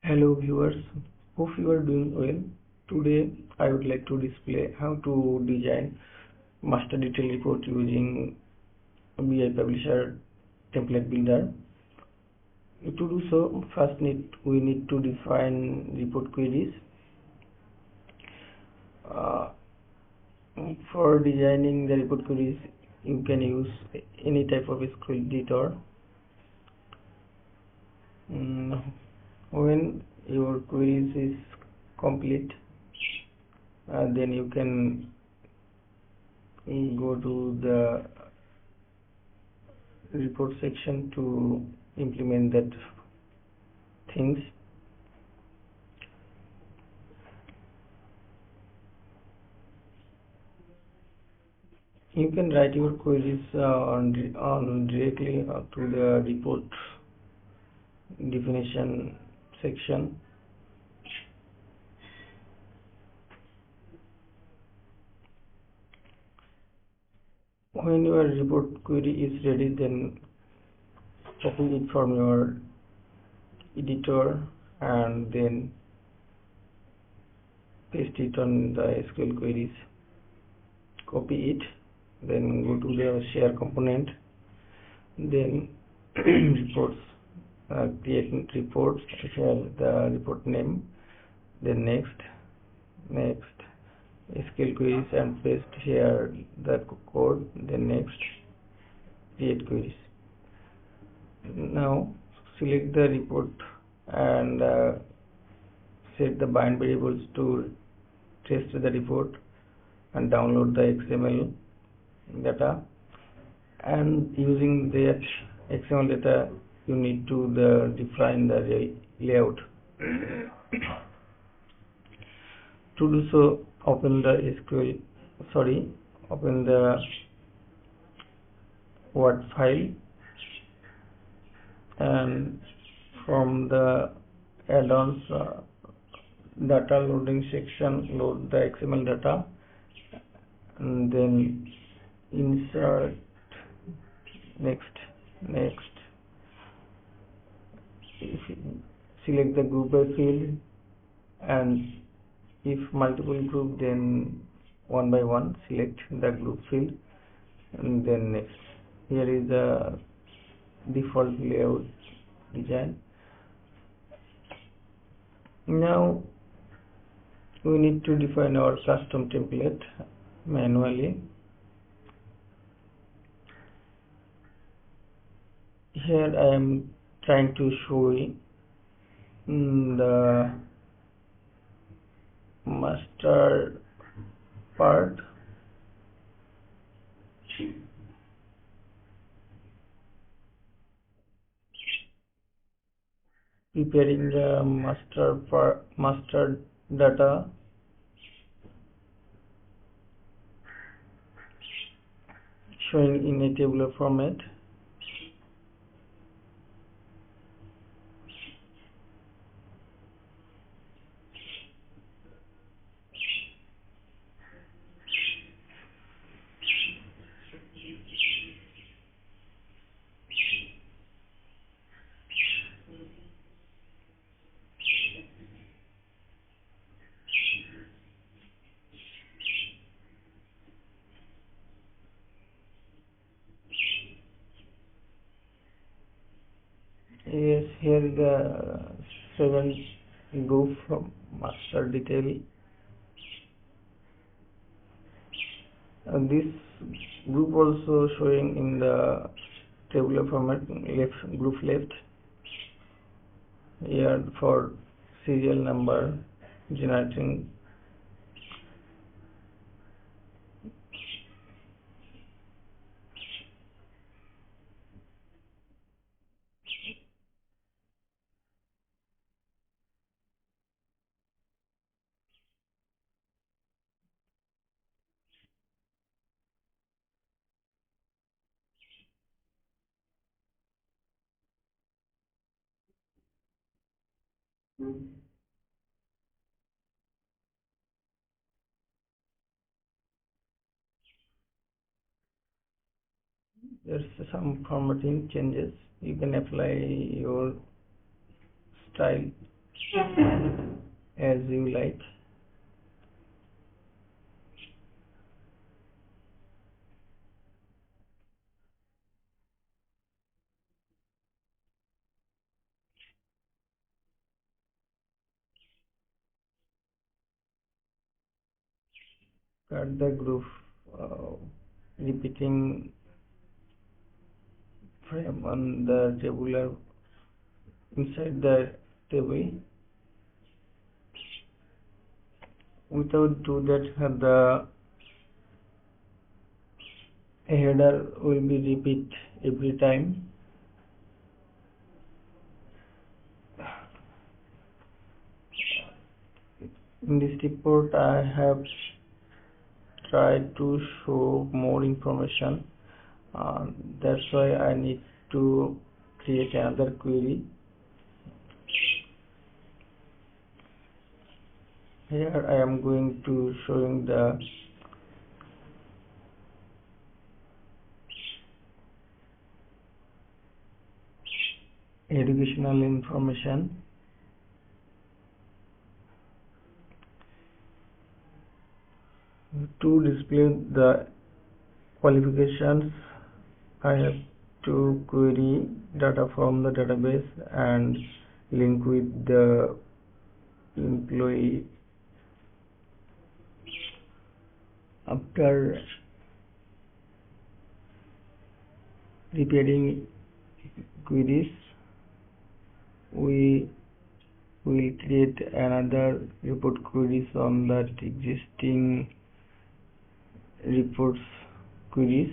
Hello viewers, hope you are doing well. Today I would like to display how to design master detail report using BI Publisher template builder. To do so, first we need to define report queries. Uh, for designing the report queries, you can use any type of SQL editor. When your queries is complete, then you can go to the report section to implement that things. You can write your queries on directly to the report definition section. When your report query is ready, then copy it from your editor and then paste it on the SQL queries. Copy it, then go to the share component, then reports, create reports, share the report name, then next SQL queries and paste here the code, then next create queries. Now select the report and set the bind variables to test the report and download the XML data, and using that XML data you need to define the layout. To do so, open the Word file, and from the add-ons data loading section, load the XML data, and then insert next. Select the group by field, and if multiple group, then one by one select the group field, and then next. Here is the default layout design. Now we need to define our custom template manually. Here I am trying to show the master part. Preparing the master data, showing in a tabular format. Yes, here is the 7 group from master detail. This group also showing in the tabular format, group left. Here for serial number generating. There's some formatting changes. You can apply your style as you like. Cut the group uh, repeating frame on the tabular inside the table. Without do that, the header will be repeat every time. In this report, I have tried to show more information. That's why I need to create another query. Here I am going to showing the educational information. To display the qualifications, I have to query data from the database and link with the employee. After repeating queries, we will create another report queries on that existing reports queries.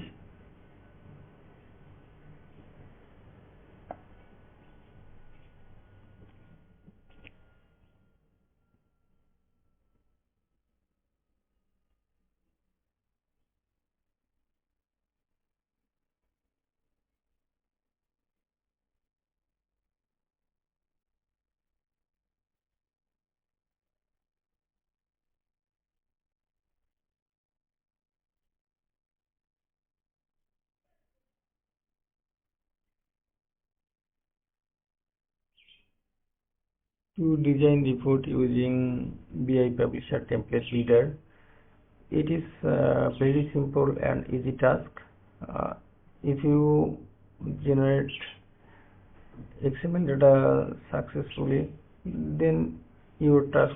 To design report using BI Publisher Template Builder, it is a very simple and easy task. If you generate XML data successfully, then your task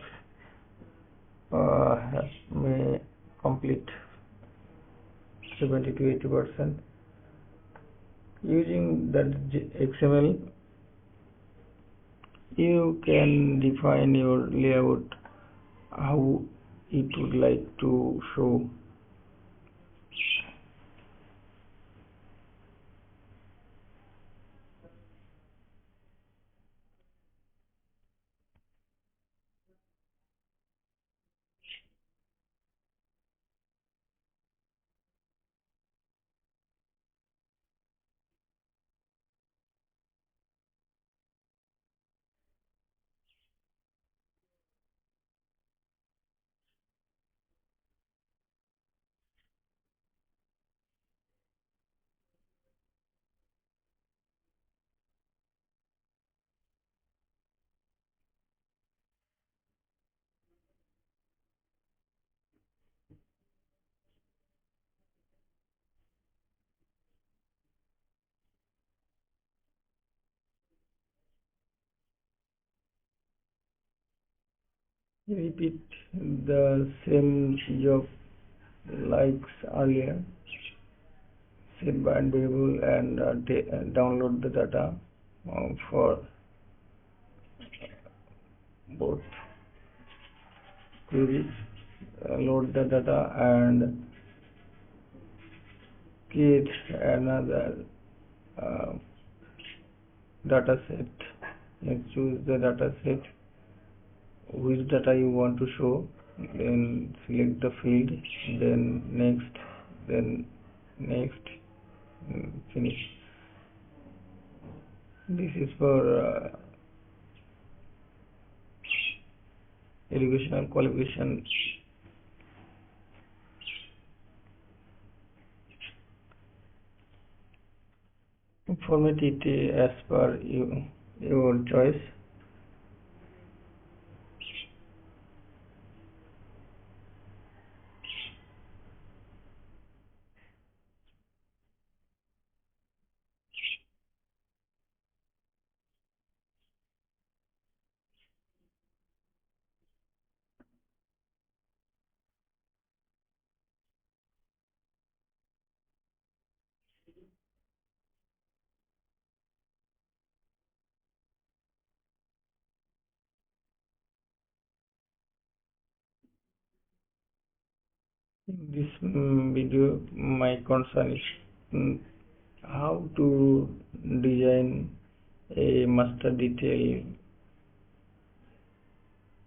may complete 70 to 80%. Using that XML, you can define your layout how it would like to show. Repeat the same job like earlier. Set bind variable and download the data for both queries. Load the data and create another uh, data set. Let's choose the data set, which data you want to show, then select the field, then next, finish. This is for educational qualification. Format it as per your choice. In this video, my concern is mm, how to design a master detail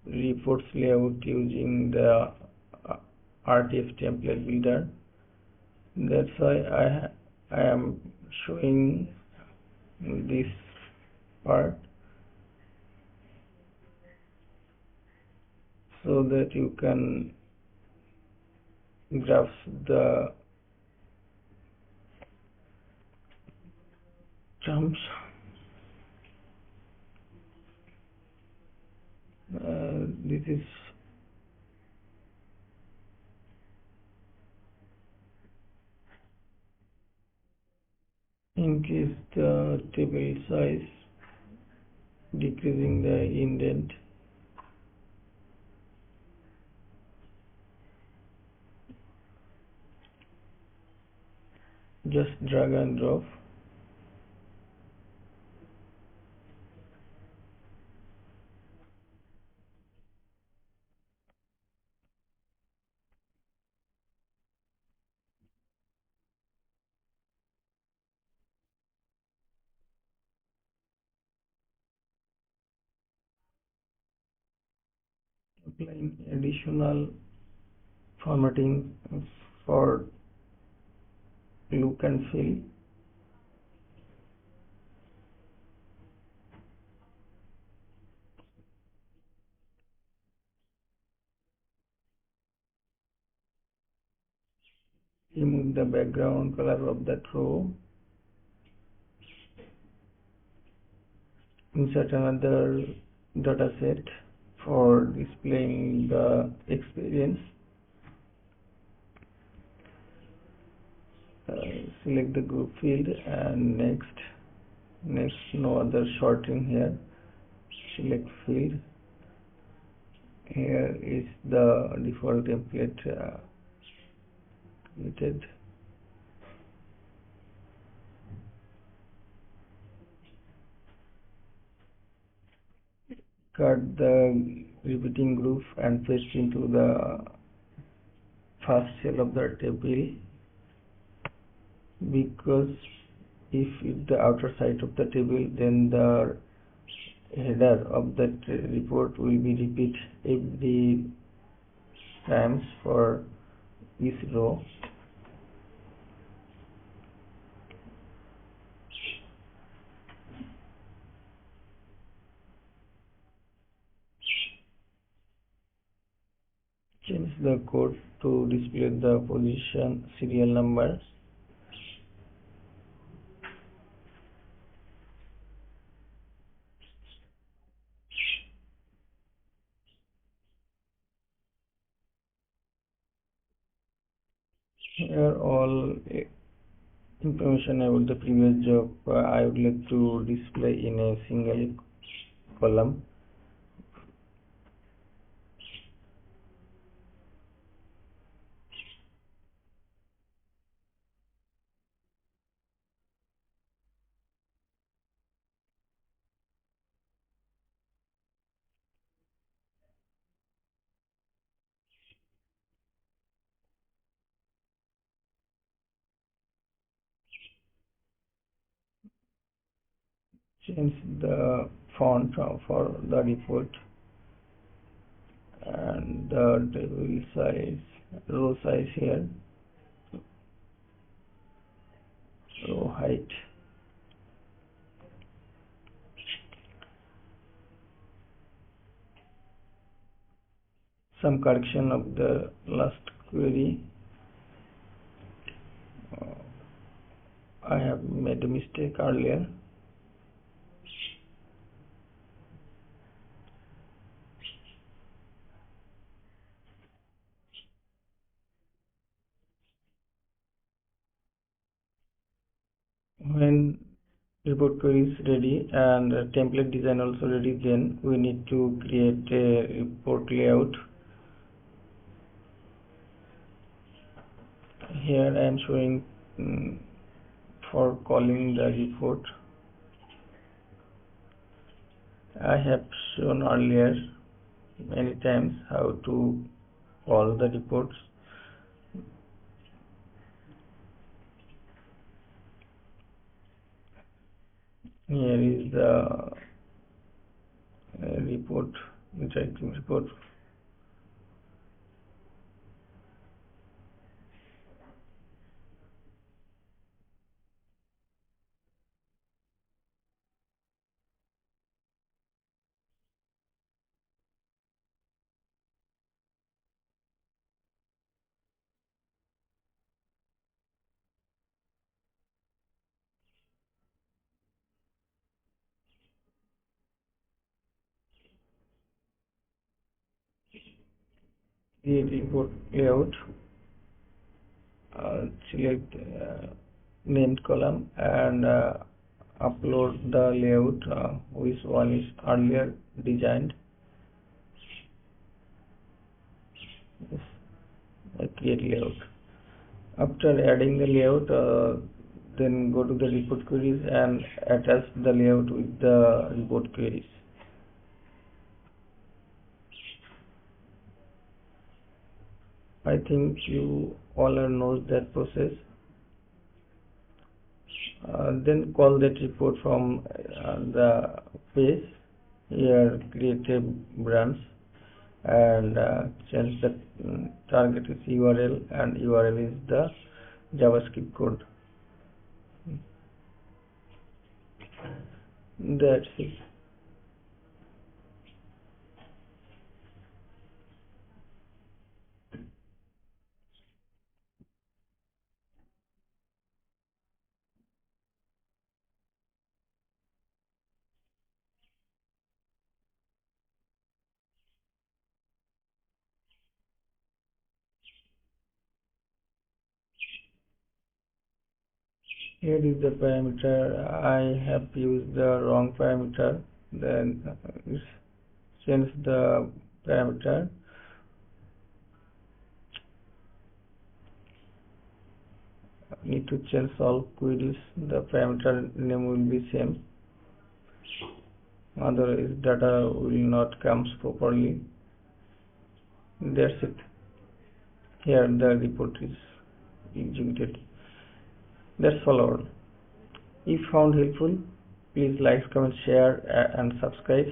reports layout using the RTF template builder. That's why I am showing this part so that you can grasp the terms. This is increase the table size, decreasing the indent. Just drag and drop. Applying additional formatting for look and feel. Remove the background color of that row. Insert another data set for displaying the experience. Select the group field and next no other sorting here. Select field. Here is the default template created. Cut the repeating group and paste into the first cell of the table, because if it's the outer side of the table, then the header of that report will be repeat every times for each row. Change the code to display the position serial number. Here all information about the previous job I would like to display in a single column. Change the font for the report and the table size, row size here, row height. Some correction of the last query. I have made a mistake earlier. When report query is ready and template design also ready, then we need to create a report layout. Here I am showing for calling the report. I have shown earlier many times how to call the reports. Here is the report, interactive report. Create report layout. Select named column and upload the layout which one is earlier designed. Yes, create layout. After adding the layout, then go to the report queries and attach the layout with the report queries. I think you all knows that process. Then call that report from the page. Here create a branch and change the target is URL and URL is the JavaScript code. That's it. Here is the parameter. I have used the wrong parameter. Then change the parameter. Need to change all queries. The parameter name will be same. Otherwise data will not comes properly. That's it. Here the report is executed. That's all. If found helpful, please like, comment, share and subscribe.